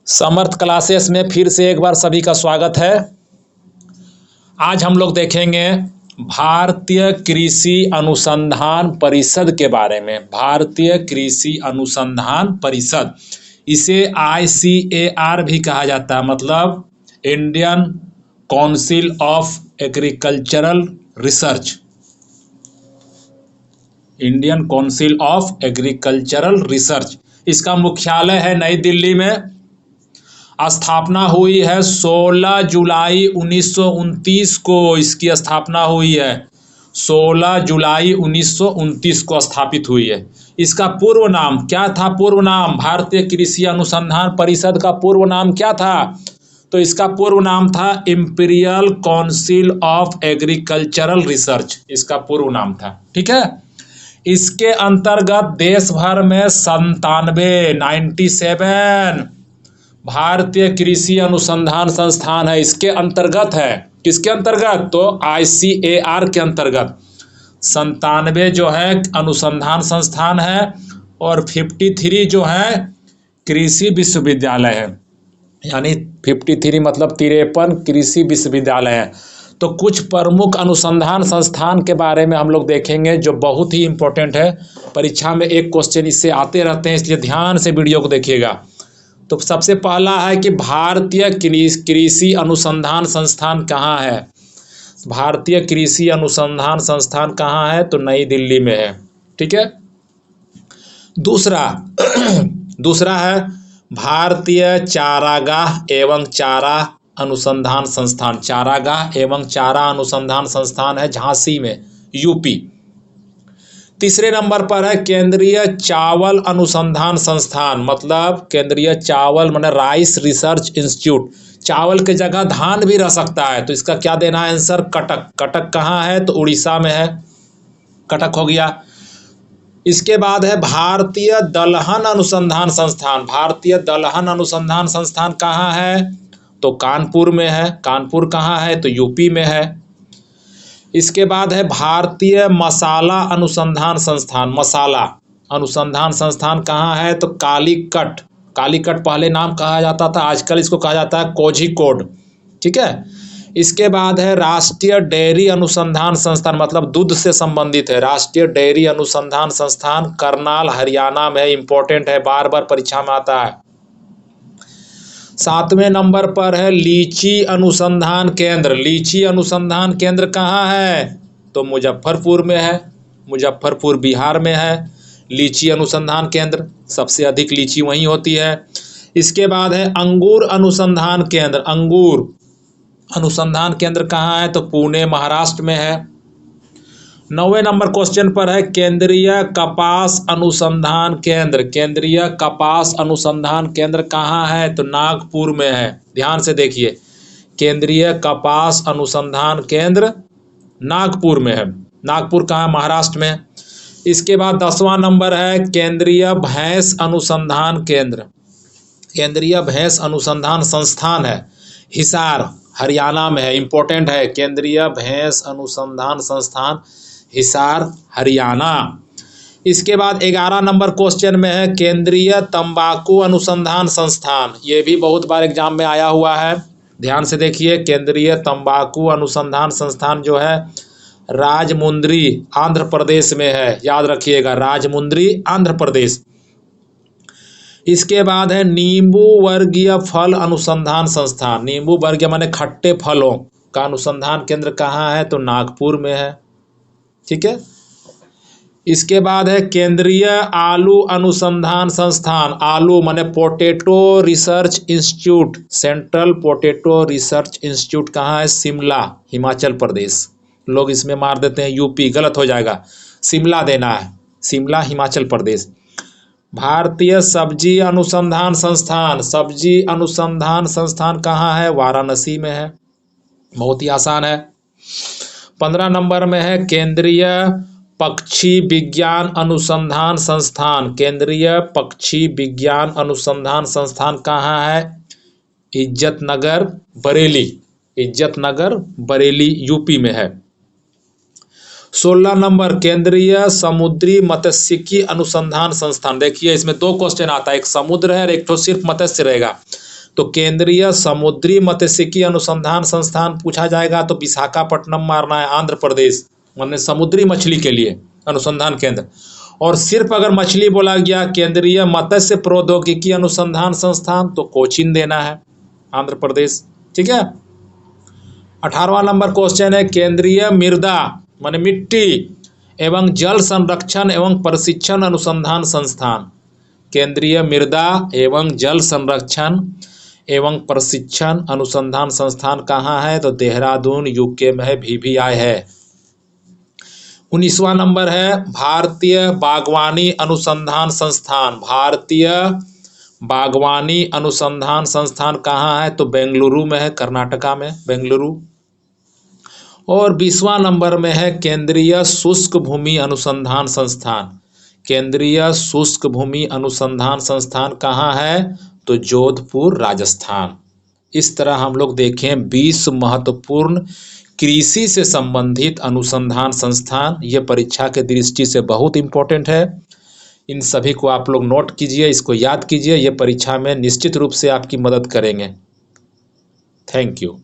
समर्थ classes में फिर से एक बार सभी का स्वागत है। आज हम लोग देखेंगे भारतीय कृषि अनुसंधान परिषद के बारे में। भारतीय कृषि अनुसंधान परिषद, इसे ICAR भी कहा जाता है, मतलब Indian council of agricultural research. Indian council of agricultural research, इसका मुख्यालय है नई दिल्ली में। स्थापना हुई है 16 जुलाई 1929 को। इसकी स्थापना हुई है 16 जुलाई 1929 को स्थापित हुई है। इसका पूर्व नाम क्या था? पूर्व नाम भारतीय कृषि अनुसंधान परिषद का पूर्व नाम क्या था? तो इसका पूर्व नाम था imperial council of agricultural research. इसका पूर्व नाम था, ठीक है। इसके अंतर्गत देश भर में 97 भारतीय कृषि अनुसंधान संस्थान है। इसके अंतर्गत है, किसके अंतर्गत? तो ICAR के अंतर्गत 97 जो है अनुसंधान संस्थान है और 53 जो है कृषि विश्वविद्यालय है। यानी 53 मतलब 53 कृषि विश्वविद्यालय है। तो कुछ प्रमुख अनुसंधान संस्थान के बारे में हम लोग देखेंगे जो बहुत ही इम्पोर्टेंट है। परीक्षा में एक क्वेश्चन इससे आते रहते हैं, इसलिए ध्यान से वीडियो को देखिएगा। तो सबसे पहला है कि भारतीय कृषि अनुसंधान संस्थान कहाँ है? भारतीय कृषि अनुसंधान संस्थान कहाँ है? तो नई दिल्ली में है, ठीक है। दूसरा है भारतीय चारागाह एवं चारा अनुसंधान संस्थान। चारागाह एवं चारा अनुसंधान संस्थान है झांसी में, यूपी। तीसरे नंबर पर है केंद्रीय चावल अनुसंधान संस्थान, मतलब केंद्रीय चावल माने राइस रिसर्च इंस्टीट्यूट। चावल के जगह धान भी रह सकता है, तो इसका क्या देना है आंसर? कटक। कटक कहाँ है? तो उड़ीसा में है, कटक हो गया। इसके बाद है भारतीय दलहन अनुसंधान संस्थान। भारतीय दलहन अनुसंधान संस्थान कहाँ है? तो कानपुर में है। कानपुर कहाँ है? तो यूपी में है। इसके बाद है भारतीय मसाला अनुसंधान संस्थान। मसाला अनुसंधान संस्थान कहाँ है? तो कालीकट। कालीकट पहले नाम कहा जाता था, आजकल इसको कहा जाता है कोझिकोड, ठीक है। इसके बाद है राष्ट्रीय डेयरी अनुसंधान संस्थान, मतलब दूध से संबंधित है। राष्ट्रीय डेयरी अनुसंधान संस्थान करनाल हरियाणा में, इंपॉर्टेंट है, बार बार परीक्षा में आता है। 7वें नंबर पर है लीची अनुसंधान केंद्र। लीची अनुसंधान केंद्र कहाँ है? तो मुजफ्फरपुर में है। मुजफ्फरपुर बिहार में है लीची अनुसंधान केंद्र, सबसे अधिक लीची वहीं होती है। इसके बाद है अंगूर अनुसंधान केंद्र। अंगूर अनुसंधान केंद्र कहाँ है? तो पुणे महाराष्ट्र में है। 9वें नंबर क्वेश्चन पर है केंद्रीय कपास अनुसंधान केंद्र। केंद्रीय कपास अनुसंधान केंद्र कहाँ है? तो नागपुर में है। ध्यान से देखिए, केंद्रीय कपास अनुसंधान केंद्र नागपुर में है। नागपुर कहाँ? महाराष्ट्र में। इसके बाद 10वां नंबर है केंद्रीय भैंस अनुसंधान केंद्र। केंद्रीय भैंस अनुसंधान संस्थान है, हिसार हरियाणा में है, इंपॉर्टेंट है। केंद्रीय भैंस अनुसंधान संस्थान हिसार हरियाणा। इसके बाद 11 नंबर क्वेश्चन में है केंद्रीय तंबाकू अनुसंधान संस्थान। ये भी बहुत बार एग्जाम में आया हुआ है, ध्यान से देखिए। केंद्रीय तंबाकू अनुसंधान संस्थान जो है राजमुंद्री आंध्र प्रदेश में है, याद रखिएगा, राजमुंद्री आंध्र प्रदेश। इसके बाद है नींबू वर्गीय फल अनुसंधान संस्थान। नींबू वर्गीय माने खट्टे फलों का अनुसंधान केंद्र कहाँ है? तो नागपुर में है, ठीक है। इसके बाद है केंद्रीय आलू अनुसंधान संस्थान। आलू माने potato research institute. Central potato research institute कहाँ है? शिमला हिमाचल प्रदेश। लोग इसमें मार देते हैं यूपी, गलत हो जाएगा, शिमला देना है, शिमला हिमाचल प्रदेश। भारतीय सब्जी अनुसंधान संस्थान। सब्जी अनुसंधान संस्थान कहाँ है? वाराणसी में है, बहुत ही आसान है। 15 नंबर में है केंद्रीय पक्षी विज्ञान अनुसंधान संस्थान। केंद्रीय पक्षी विज्ञान अनुसंधान संस्थान कहाँ है? इज्जतनगर बरेली। इज्जतनगर बरेली यूपी में है। 16 नंबर केंद्रीय समुद्री मत्स्यिकी अनुसंधान संस्थान। देखिए इसमें 2 क्वेश्चन आता है, एक समुद्र है और एक तो सिर्फ मत्स्य रहेगा। तो केंद्रीय समुद्री मत्स्यिकी अनुसंधान संस्थान पूछा जाएगा तो विशाखापट्टनम मारना है, आंध्र प्रदेश, माने समुद्री मछली के लिए अनुसंधान केंद्र। और सिर्फ अगर मछली बोला गया केंद्रीय मत्स्य प्रौद्योगिकी अनुसंधान संस्थान तो कोचीन देना है, आंध्र प्रदेश। ठीक है। 18वां नंबर क्वेश्चन है केंद्रीय मृदा माने मिट्टी एवं जल संरक्षण एवं प्रशिक्षण अनुसंधान संस्थान। केंद्रीय मृदा एवं जल संरक्षण एवं प्रशिक्षण अनुसंधान संस्थान कहाँ है? तो देहरादून यूके में है, VVI है। 19वां नंबर है भारतीय बागवानी अनुसंधान संस्थान। भारतीय बागवानी अनुसंधान संस्थान कहाँ है? तो बेंगलुरु में है, कर्नाटका में, बेंगलुरु। और 20वां नंबर में है केंद्रीय शुष्क भूमि अनुसंधान संस्थान। केंद्रीय शुष्क भूमि अनुसंधान संस्थान कहाँ है? तो जोधपुर, राजस्थान। इस तरह हम लोग देखें 20 महत्वपूर्ण कृषि से संबंधित अनुसंधान संस्थान, ये परीक्षा के दृष्टि से बहुत इम्पोर्टेंट है। इन सभी को आप लोग नोट कीजिए, इसको याद कीजिए, ये परीक्षा में निश्चित रूप से आपकी मदद करेंगे। Thank you.